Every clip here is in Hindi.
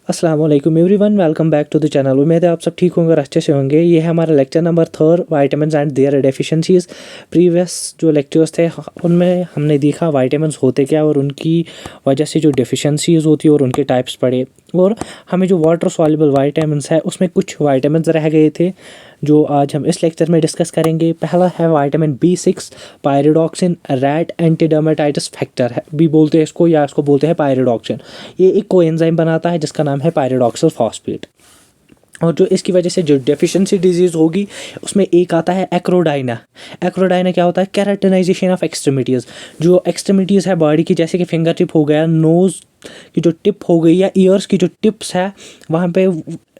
अस्सलाम वालेकुम everyone, welcome back to the channel. उम्मीद है आप सब ठीक होंगे और अच्छे से होंगे। ये है हमारा lecture number 3, vitamins and their deficiencies. Previous जो लेक्चर्स थे उनमें हमने देखा वाइटामिन्स होते क्या और उनकी वजह से जो डेफिशिएंसीज होती है और उनके टाइप्स पढ़े। और हमें जो वाटर सॉल्युबल वाइटामिन्स है उसमें कुछ वाइटामिन्स रह गए थे जो आज हम इस लेक्चर में डिस्कस करेंगे। पहला है vitamin B6 pyridoxine, rat anti dermatitis factor है भी बोलते हैं इसको, या इसको बोलते हैं पायरिडॉक्सिन। ये एक कोएंजाइम बनाता है जिसका नाम है पायरिडॉक्सिल फॉस्फेट। और जो इसकी वजह से जो डेफिशिएंसी डिजीज़ होगी उसमें एक आता है एक्रोडाइना। एक्रोडाइना क्या होता है? कैराटिनाइजेशन ऑफ एक्सट्रीमिटीज़। जो एक्सट्रीमिटीज़ है बॉडी की, जैसे कि फिंगर टिप हो गया, नोज़ की जो टिप हो गई, या ईयर्स की जो टिप्स है वहाँ पे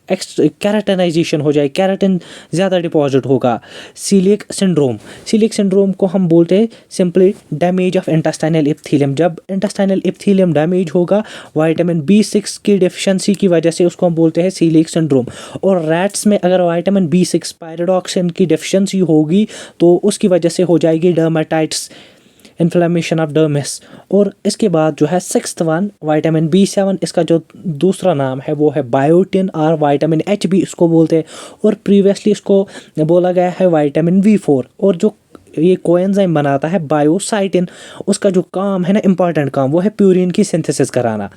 कैराटिनाइजेशन हो जाए, कैराटिन ज़्यादा डिपॉजिट होगा। सीलिक सिंड्रोम को हम बोलते हैं simply damage of intestinal epithelium. जब इंटेस्टाइनल एपिथेलियम डैमेज होगा विटामिन B6 की डेफिशिएंसी की वजह से, उसको हम बोलते हैं सीलिक सिंड्रोम। और रैट्स में अगर विटामिन B6 पायरिडॉक्सिन की डेफिशिएंसी होगी तो उसकी वजह से हो जाएगी डर्मेटाइटिस, इन्फ्लेमेशन ऑफ डर्मिस। और इसके बाद जो है सिक्स्थ वन विटामिन B7, इसका जो दूसरा नाम है वो है बायोटिन, और विटामिन H भी इसको बोलते हैं। और प्रीवियसली इसको बोला गया है विटामिन B4। और जो ये कोएंजाइम बनाता है बायोसाइटिन, उसका जो काम है ना, इंपॉर्टेंट काम, वो है प्यूरिन की सिंथेसिस कराना,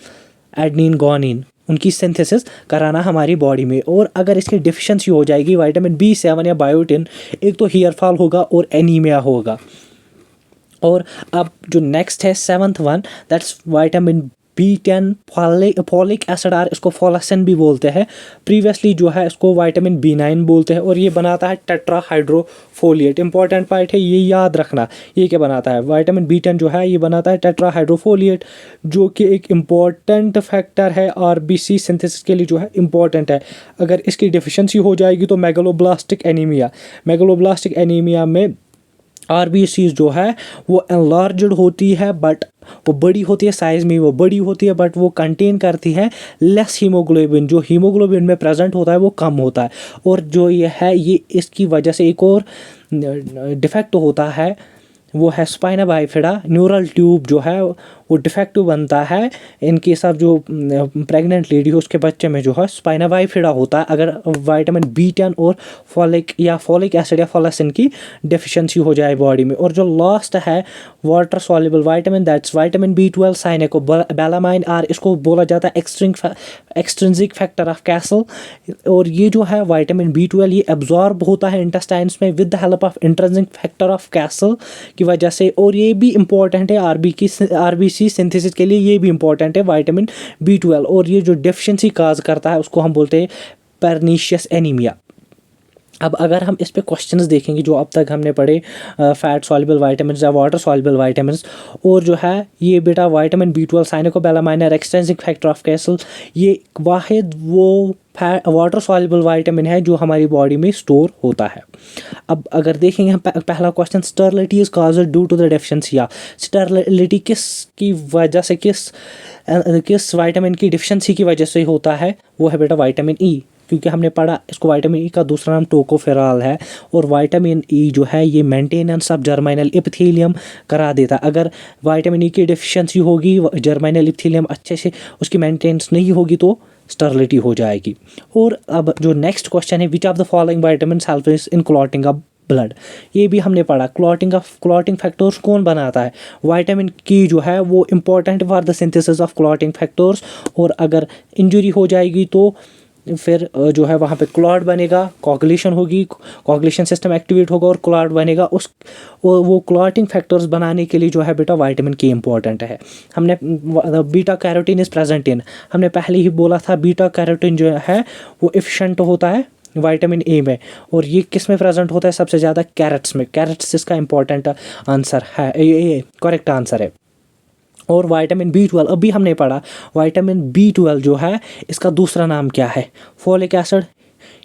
एडनिन गोनिन उनकी सिंथेसिस कराना हमारी बॉडी में। और अगर इसकी डिफिशिएंसी हो जाएगी विटामिन B7 या बायोटिन, एक तो हेयर फॉल होगा और एनीमिया होगा। और अब जो नेक्स्ट है seventh one, that's vitamin B10 folic acid, और इसको फोलासिन भी बोलते हैं। प्रीवियसली जो है इसको विटामिन B9 बोलते हैं। और ये बनाता है टेट्राहाइड्रोफोलिएट। इंपॉर्टेंट पार्ट है, ये याद रखना। ये क्या बनाता है? विटामिन B10 जो है ये बनाता है टेट्राहाइड्रोफोलिएट, जो कि एक इम्पॉर्टेंट फैक्टर है RBC सिंथेसिस के लिए, जो है इम्पॉर्टेंट है। अगर इसकी डिफिशिएंसी हो जाएगी तो मेगालोब्लास्टिक एनीमिया में RBCs जो है वो एनलार्ज्ड होती है, बट वो बड़ी होती है साइज़ में, वो बड़ी होती है, बट वो कंटेन करती है लेस हीमोग्लोबिन। जो हीमोग्लोबिन में प्रेजेंट होता है वो कम होता है। और जो ये है, ये इसकी वजह से एक और डिफेक्ट होता है, वो है स्पाइना बाइफिडा। न्यूरल ट्यूब जो है वो डिफेक्टिव बनता है इन केस ऑफ जो प्रेग्नेंट लेडी हो, उसके बच्चे में जो है स्पाइना बाइफिडा होता है अगर विटामिन B10 और फॉलिक एसिड या फोलासिन की डेफिशिएंसी हो जाए बॉडी में। और जो लास्ट है water soluble vitamin, that's vitamin B12 साइनेकोबैलामाइन, और इसको बोला जाता है एक्सट्रिंसिक फैक्टर ऑफ कैसल। और ये जो है विटामिन B12 ये एब्जॉर्ब होता है इंटेस्टाइन्स में with the help of intrinsic factor of castle की वजह से। और ये भी इंपॉर्टेंट है RBC सिंथेसिस के लिए, ये भी इंपॉर्टेंट है विटामिन B12। और ये जो डेफिशिएंसी काज करता है उसको हम बोलते हैं परनीशियस एनीमिया। अब अगर हम इस पे क्वेश्चंस देखेंगे जो अब तक हमने पढ़े, फैट सॉल्युबल वाइटामिन्स या वाटर सॉल्युबल वाइटामिन्स, और जो है ये बेटा विटामिन B12 साइनेकोबैलामाइन और एक्सट्रिंसिक फैक्टर ऑफ कैसल, ये वाहिद वो वाटर सॉल्युबल वाइटामिन है जो हमारी बॉडी में स्टोर होता है। अब अगर देखेंगे हम पहला question, sterility is caused due to the deficiency. या स्टेरिलिटी किस की वजह से, किस विटामिन की डेफिशिएंसी की वजह से होता है? वो है बेटा विटामिन E, क्योंकि हमने पढ़ा इसको विटामिन E का दूसरा नाम टोकोफेरॉल है। और विटामिन E जो है ये मेंटेनेंस ऑफ जर्मिनल एपिथेलियम करा देता है। अगर विटामिन E की डेफिशिएंसी होगी, जर्मिनल एपिथेलियम अच्छे से उसकी मेंटेनेंस नहीं होगी तो स्टेरिलिटी हो जाएगी। और अब जो नेक्स्ट क्वेश्चन है, which of the following vitamins help in clotting of blood. ये भी हमने पढ़ा। क्लॉटिंग फैक्टर्स कौन बनाता है? विटामिन की जो है वो important for the synthesis of clotting factors. और अगर इंजरी हो जाएगी तो फिर जो है वहाँ पे क्लॉट बनेगा, कोगुलेशन होगी, कोगुलेशन सिस्टम एक्टिवेट होगा और क्लॉट बनेगा। वो क्लॉटिंग फैक्टर्स बनाने के लिए जो है बेटा विटामिन के इम्पॉर्टेंट है। हमने beta carotene is present in, हमने पहले ही बोला था बीटा कैरोटीन जो है वो एफिशिएंट होता है विटामिन ए में। और ये किस में प्रेजेंट होता है? सबसे ज़्यादा कैरेट्स में। कैरेट्स इसका इंपॉर्टेंट आंसर है, ये करेक्ट आंसर है। और विटामिन B12 अभी हमने पढ़ा। विटामिन B12 जो है इसका दूसरा नाम क्या है? फोलिक एसिड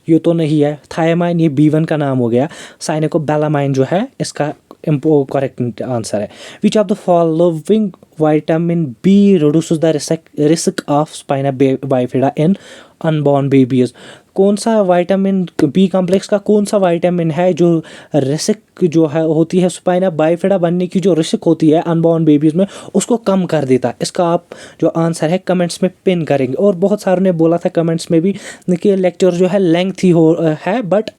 ये तो नहीं है, थायमाइन ये B1 का नाम हो गया, साइनेकोबैलामाइन जो है इसका करेक्ट आंसर है। Which of the following vitamin B reduces the risk of spina bifida in unborn babies. कौन सा विटामिन बी कॉम्प्लेक्स का कौन सा विटामिन है जो रिस्क जो है होती है स्पाइना बाइफिडा बनने की जो रिस्क होती है अनबॉर्न बेबीज़ में, उसको कम कर देता है। इसका आप जो आंसर है कमेंट्स में पिन करेंगे। और बहुत सारों ने बोला था कमेंट्स में भी कि लेक्चर जो है लेंथी है बट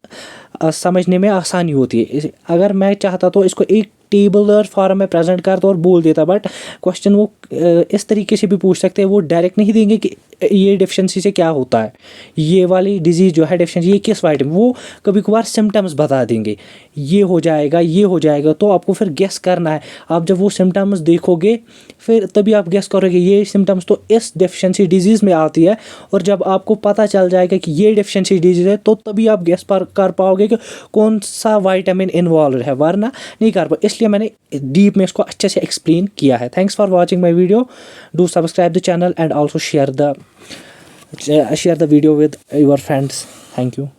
समझने में आसानी होती है। अगर मैं चाहता तो इसको एक टेबलर फॉर्म में प्रेजेंट करता और बोल देता, बट क्वेश्चन वो इस तरीके से भी पूछ सकते हैं, वो डायरेक्ट नहीं देंगे कि ये डिफिशिएंसी से क्या होता है, ये वाली डिजीज़ जो है डिफिशिएंसी ये किस विटामिन, वो कभी कभार सिम्टम्स बता देंगे, ये हो जाएगा। तो आपको फिर गेस करना है। आप जब वो सिम्टम्स देखोगे फिर तभी आप गेस करोगे ये सिम्टम्स तो इस डिफिशिएंसी डिजीज़ में आती है। और जब आपको पता चल जाएगा कि ये डिफिशिएंसी डिजीज़ है तो तभी आप गेस कर पाओगे कि कौन सा विटामिन इन्वॉल्व है, वरना नहीं कर पाओ। इसलिए मैंने डीप में इसको अच्छे से एक्सप्लेन किया है। Thanks for watching my video, do subscribe the channel and also share the video with your friends. Thank you.